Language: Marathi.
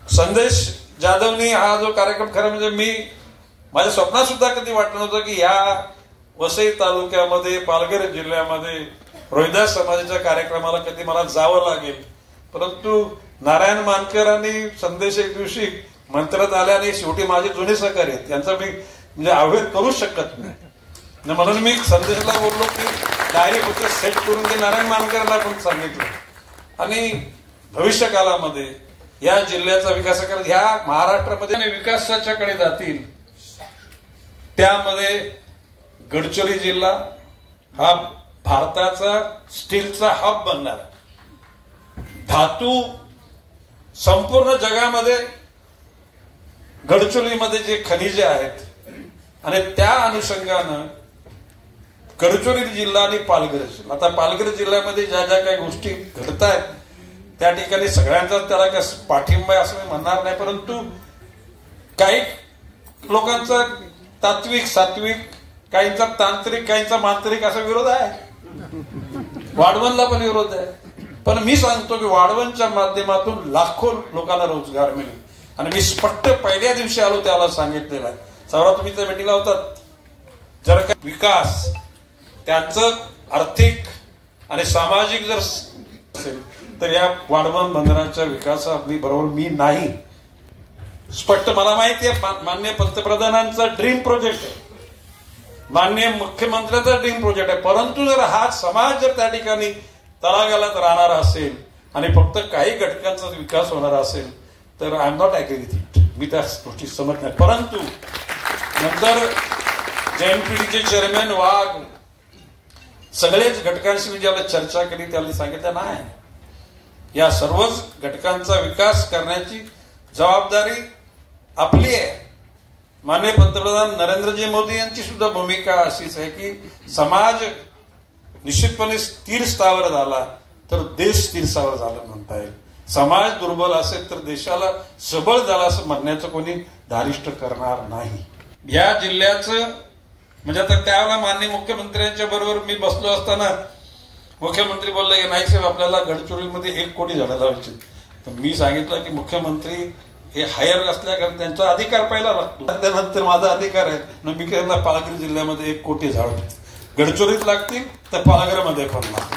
संदेश जाधवनी हा जो कार्यक्रम खरं म्हणजे मी माझ्या स्वप्नात सुद्धा कधी वाटलं नव्हतं की या वसई तालुक्यामध्ये पालघर जिल्ह्यामध्ये रोहिदास समाजाच्या कार्यक्रमाला कधी मला जावं लागेल. परंतु नारायण मानकर आणि संदेश एक दिवशी मंत्रात आल्याने शेवटी माझे जुने सहकारी आहेत त्यांचा मी म्हणजे अवहेर करू शकत नाही. म्हणून मी संदेशला बोललो की डायरी फक्त सेट करून ते नारायण मानकरला पण सांगितलं आणि भविष्य काळामध्ये या जिल्ह्याचा विकास करत ह्या महाराष्ट्रामध्ये विकासाच्याकडे जातील. त्यामध्ये गडचिरोली जिल्हा हा भारताचा स्टीलचा हब बनणार. धातू संपूर्ण जगामध्ये गडचिरोलीमध्ये जे खनिजे आहेत आणि त्या अनुषंगानं गडचिरोली जिल्हा आणि पालघर जिल्हा, आता पालघर जिल्ह्यामध्ये ज्या ज्या काही गोष्टी घडत आहेत त्या ठिकाणी सगळ्यांचा त्याला काय पाठिंबा आहे असं मी म्हणणार नाही. परंतु काही लोकांचा तात्विक सात्विक, काहींचा तांत्रिक, काहींचा मांत्रिक असा विरोध आहे. वाढवणला पण विरोध आहे. पण मी सांगतो की वाढवणच्या माध्यमातून लाखो लोकांना रोजगार मिळेल. आणि मी स्पष्ट पहिल्या दिवशी आलो त्याला सांगितलेलं आहे. सौरा तुम्ही त्या भेटीला होतात. जर का विकास त्याचं आर्थिक आणि सामाजिक जर असेल तर या वाढवण बंदराच्या विकासाबरोबर बरोबर मी नाही. स्पष्ट मला माहिती आहे माननीय पंतप्रधानांचा ड्रीम प्रोजेक्ट आहे, माननीय मुख्यमंत्र्यांचा ड्रीम प्रोजेक्ट आहे. परंतु जर हा समाज जर त्या ठिकाणी तळागाळात राहणार असेल आणि फक्त काही घटकांचा विकास होणार असेल तर I am not agree with it. मी त्या गोष्टी समजत नाही. परंतु नंतर JNPTचे चेअरमॅन वाघ सगळेच घटकांशी मी ज्याला चर्चा केली त्याला सांगितलं नाही, या सर्वच घटकांचा विकास करण्याची जबाबदारी आपली आहे. माननीय पंतप्रधान नरेंद्रजी मोदी यांची सुद्धा भूमिका अशीच आहे की समाज निश्चितपणे स्थिर स्थावर झाला तर देश स्थिर स्थावर झाला म्हणता येईल. समाज दुर्बल असेल तर देशाला सबळ झाला असं म्हणण्याचं कोणी धारिष्ट करणार नाही. या जिल्ह्याचं म्हणजे आता त्यावेळेला माननीय मुख्यमंत्र्यांच्या बरोबर मी बसलो असताना मुख्यमंत्री बोलले की नाही साहेब आपल्याला गडचिरोलीमध्ये 1 कोटी झाडं लावायची. तर मी सांगितलं की मुख्यमंत्री हे हायर असल्याकारणे त्यांचा अधिकार पहिला लागतो, त्यानंतर माझा अधिकार आहे. मी त्यांना पालघर जिल्ह्यामध्ये 1 कोटी झाड गडचिरोलीत लागतील तर पालघरमध्ये पण लागतील.